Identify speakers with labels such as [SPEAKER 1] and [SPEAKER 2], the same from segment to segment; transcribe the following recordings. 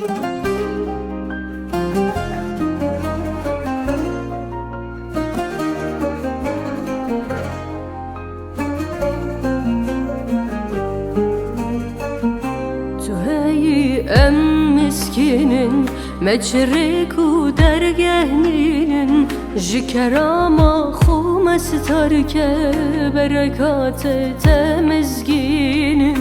[SPEAKER 1] ام مسکینن مجرک و درگهنینن جکراما خوم ستار که برکات تمزگینه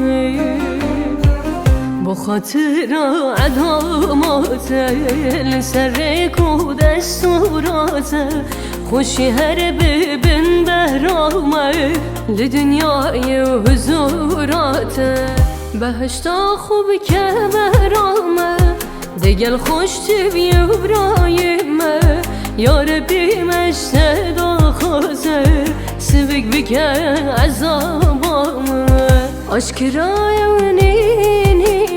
[SPEAKER 1] بخاطر عدامات لسرک و دستورات خوشی هر ببن بهرامه لدنیای حضورات بهشتا خوب که برامه دگل خوش تبی برایمه یار بیمشت داخوزه سبک بکه عذابامه عشقرای و نینیامه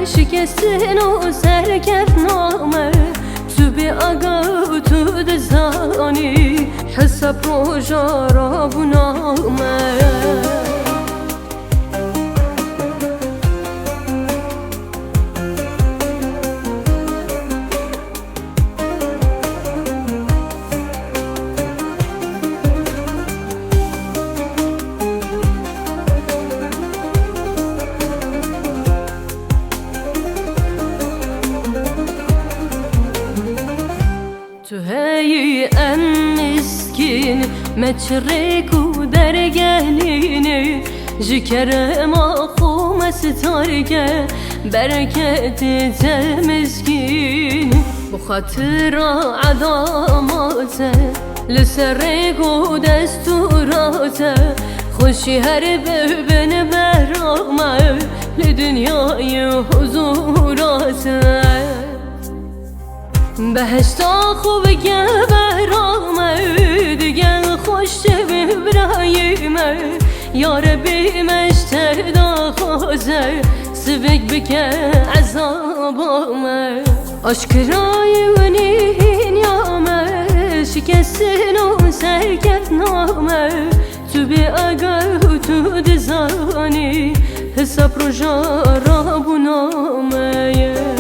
[SPEAKER 1] شکستن و سرکت نامه تو بی آگاه تو دزانی حسب روژا را بنامه تو هی ام مسکین مچرک و درگهنینه جکر ما خوم ستار که برکت تمزگین بخاطر عدامات لسرک و دستورات خوشی هر ببن برامه لدنیای حضورات بهشتا خوب که برامه دیگه خوش به برایمه یار بیمشت داخوزه سبک بکه عذابامه عشقرای و نینیامه شکستن و سرکت نامه تو بی آگاه تو دزانی حساب روژا را بنامه